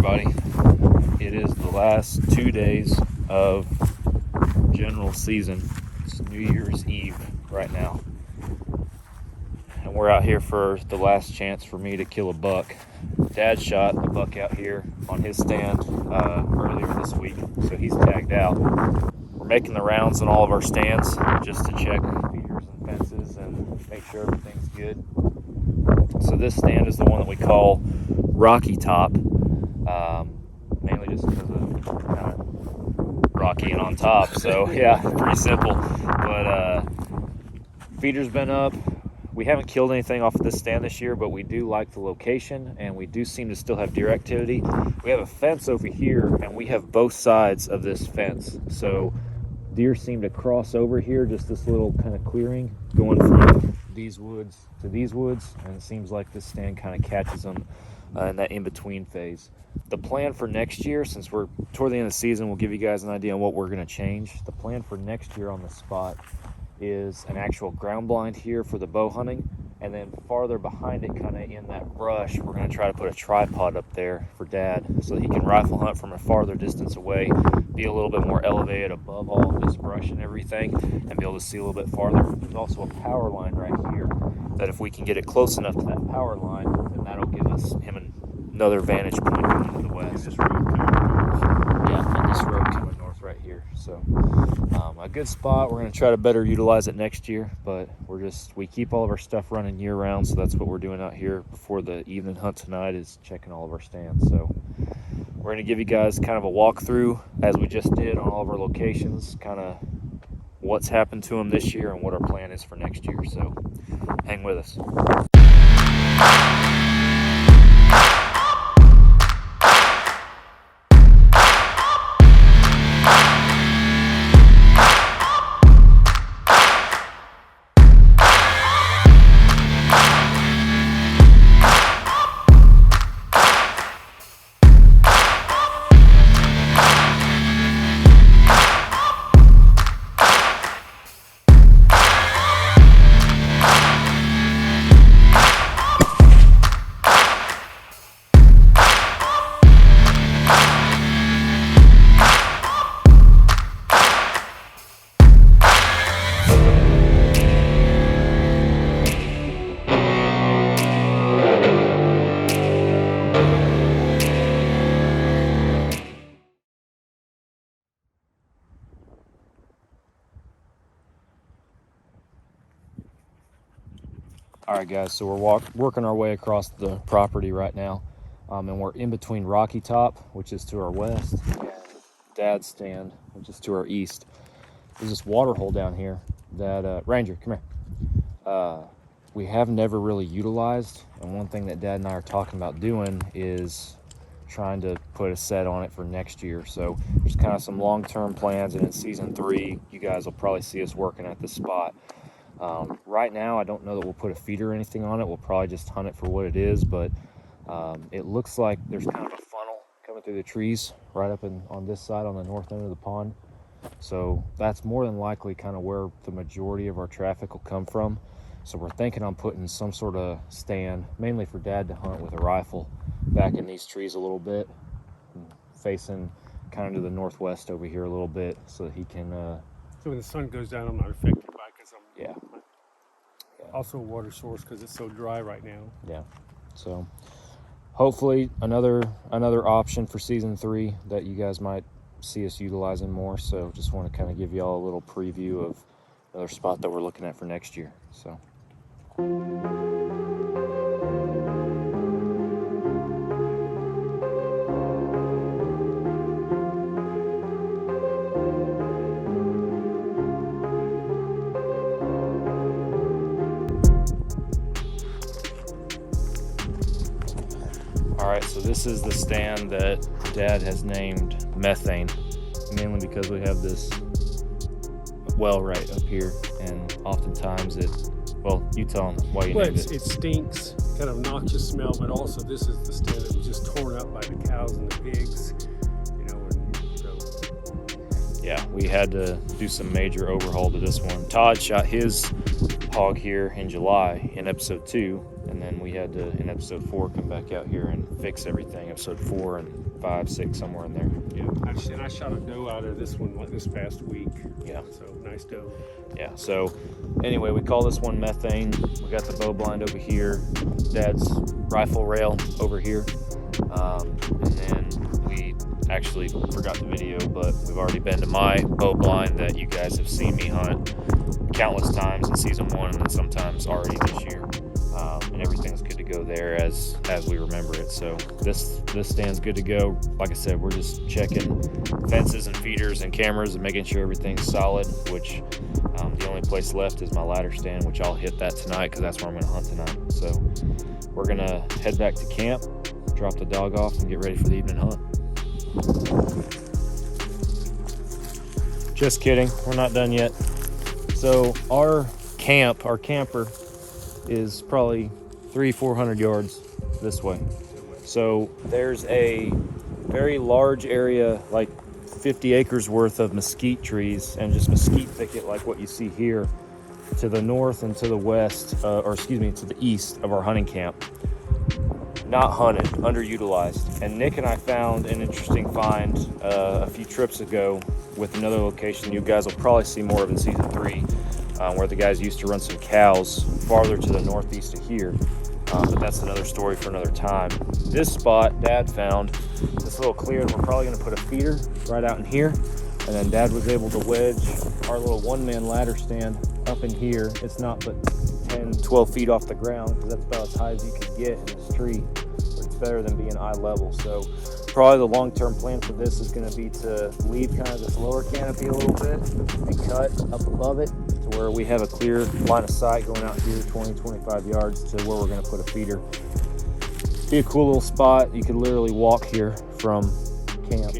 everybody. It is the last 2 days of general season. It's New Year's Eve right now. And we're out here for the last chance for me to kill a buck. Dad shot a buck out here on his stand earlier this week, so he's tagged out. We're making the rounds on all of our stands just to check feeders and fences and make sure everything's good. So this stand is the one that we call Rocky Top, mainly just because of kind of rocky and on top. So yeah, pretty simple. But feeder's been up. We haven't killed anything off of this stand this year, but we do like the location, and we do seem to still have deer activity. We have a fence over here, and we have both sides of this fence. So deer seem to cross over here, just this little kind of clearing going from these woods to these woods, and it seems like this stand kind of catches them in that in-between phase. The plan for next year, since we're toward the end of the season, we'll give you guys an idea on what we're going to change. The plan for next year on the spot is an actual ground blind here for the bow hunting, and then farther behind it, kind of in that brush, we're going to try to put a tripod up there for Dad so that he can rifle hunt from a farther distance away, be a little bit more elevated above all of this brush and everything, and be able to see a little bit farther. There's also a power line right here that if we can get it close enough to that power line, then that'll give us another vantage point going to the west. This road coming north. Yeah, and this road coming north right here. So a good spot. We're going to try to better utilize it next year, but we keep all of our stuff running year round, so that's what we're doing out here before the evening hunt tonight, is checking all of our stands. So we're going to give you guys kind of a walkthrough, as we just did on all of our locations, kind of what's happened to them this year and what our plan is for next year. So hang with us. All right, guys, so we're working our way across the property right now, and we're in between Rocky Top, which is to our west, and Dad's stand, which is to our east. There's this water hole down here that, Ranger, come here, we have never really utilized, and one thing that Dad and I are talking about doing is trying to put a set on it for next year. So there's kind of some long-term plans, and in season 3, you guys will probably see us working at this spot. Right now, I don't know that we'll put a feeder or anything on it. We'll probably just hunt it for what it is, but it looks like there's kind of a funnel coming through the trees right up on this side on the north end of the pond. So that's more than likely kind of where the majority of our traffic will come from. So we're thinking on putting some sort of stand, mainly for Dad to hunt with a rifle, back in these trees a little bit, facing kind of to the northwest over here a little bit, so that he can... So when the sun goes down, I'm not affected by it because I'm Yeah. also a water source because it's so dry right now. Yeah. So hopefully another option for season 3 that you guys might see us utilizing more. So just want to kind of give y'all a little preview of another spot that we're looking at for next year. So. All right, so this is the stand that Dad has named Methane, mainly because we have this well right up here, and oftentimes well, you tell them why you named it. It stinks, kind of noxious smell, but also this is the stand that was just torn up by the cows and the pigs, and so. Yeah, we had to do some major overhaul to this one. Todd shot his hog here in July in episode 2, And then we had to, in episode 4, come back out here and fix everything. Episode 4 and 5, 6, somewhere in there. Yeah, and I shot a doe out of this one this past week. Yeah. So nice doe. Yeah, so anyway, we call this one Methane. We got the bow blind over here, Dad's rifle rail over here. And then we actually forgot the video, but we've already been to my bow blind that you guys have seen me hunt countless times in season 1 and then sometimes already this year. And everything's good to go there as we remember it. So this stand's good to go. Like I said, we're just checking fences and feeders and cameras and making sure everything's solid, which the only place left is my ladder stand, which I'll hit that tonight because that's where I'm going to hunt tonight. So we're going to head back to camp, drop the dog off, and get ready for the evening hunt. Just kidding, we're not done yet. So our camper is probably 300-400 yards this way. So there's a very large area, like 50 acres worth of mesquite trees and just mesquite thicket like what you see here to the north and to the west, to the east of our hunting camp. Not hunted, underutilized. And Nick and I found an interesting find a few trips ago with another location you guys will probably see more of in season 3, where the guys used to run some cows farther to the northeast of here. But that's another story for another time. This spot, Dad found this little clearing. We're probably going to put a feeder right out in here. And then Dad was able to wedge our little one-man ladder stand up in here. It's not but 10, 12 feet off the ground because that's about as high as you can get in this tree. But it's better than being eye level. So probably the long-term plan for this is going to be to leave kind of this lower canopy a little bit and cut up above it to where we have a clear line of sight going out here 20, 25 yards to where we're going to put a feeder. Be a cool little spot. You could literally walk here from camp.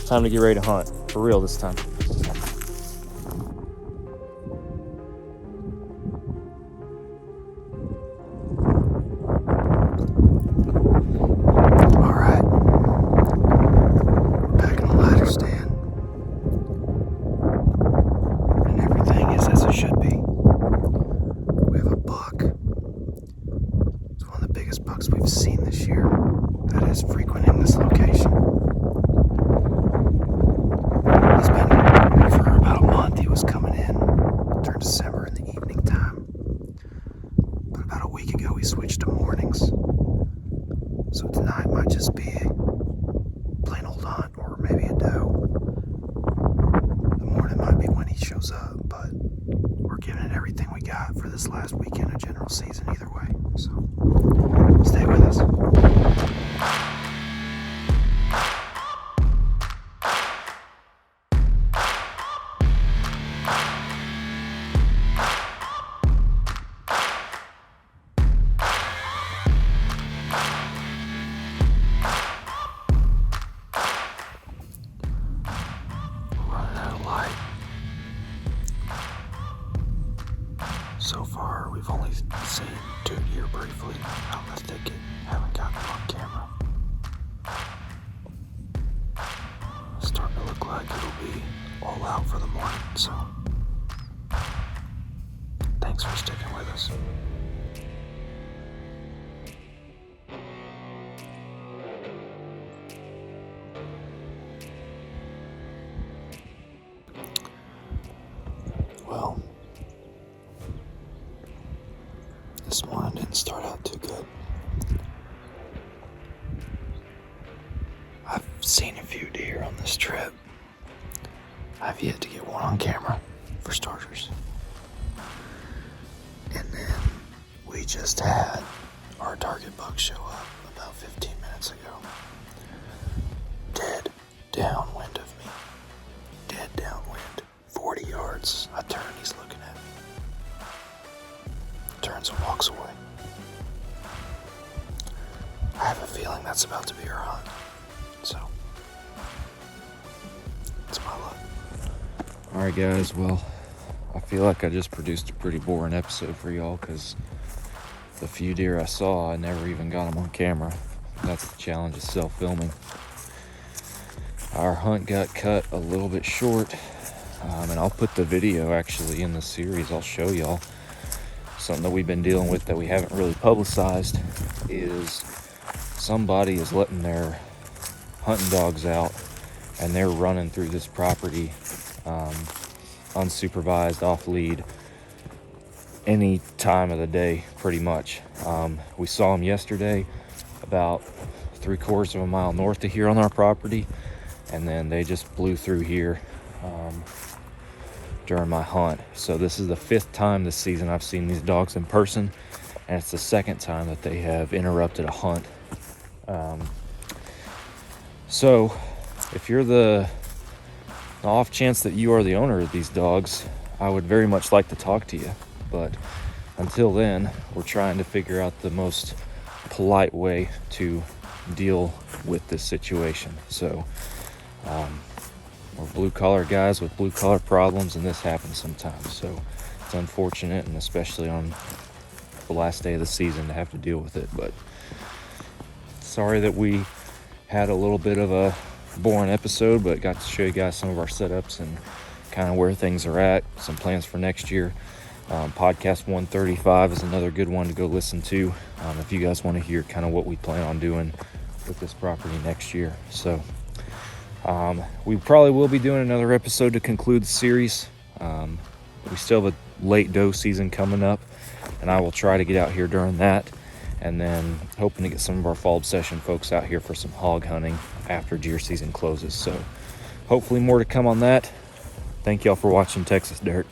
Time to get ready to hunt for real this time. We've seen this year that is frequenting this location. He's been for about a month. He was coming in during December in the evening time, but about a week ago he switched to mornings. So tonight might just be a plain old hunt or maybe a doe. The morning might be when he shows up, but we're giving it everything we got for this last weekend of general season either way. So stay with us. Running out of light. So far, we've only seen 2 deer briefly out in the thicket. Haven't gotten them on camera. It's starting to look like it'll be all out for the morning, so thanks for sticking with us. Well, this morning didn't start out too good. I've seen a few deer on this trip. I've yet to get one on camera, for starters. And then we just had our target buck show up about 15 minutes ago. Dead downwind of me. Dead downwind. 40 yards. I turn, he's looking at me. Turns and walks away. I have a feeling that's about to be our hunt. So, it's my luck. Alright guys, well, I feel like I just produced a pretty boring episode for y'all because the few deer I saw, I never even got them on camera. That's the challenge of self-filming. Our hunt got cut a little bit short, and I'll put the video actually in the series. I'll show y'all. something that we've been dealing with that we haven't really publicized is somebody is letting their hunting dogs out and they're running through this property unsupervised, off lead, any time of the day pretty much. We saw them yesterday about 3/4 of a mile north of here on our property, and then they just blew through here during my hunt. So this is the 5th time this season I've seen these dogs in person, and it's the 2nd time that they have interrupted a hunt. So if you're the off chance that you are the owner of these dogs, I would very much like to talk to you, but until then, we're trying to figure out the most polite way to deal with this situation. So we're blue-collar guys with blue-collar problems, and this happens sometimes. So it's unfortunate, and especially on the last day of the season, to have to deal with it. But sorry that we had a little bit of a boring episode, but got to show you guys some of our setups and kind of where things are at, some plans for next year. Podcast 135 is another good one to go listen to if you guys want to hear kind of what we plan on doing with this property next year. So we probably will be doing another episode to conclude the series. We still have a late doe season coming up, and I will try to get out here during that, and then hoping to get some of our fall obsession folks out here for some hog hunting after deer season closes. So hopefully more to come on that. Thank y'all for watching Texas Dirt.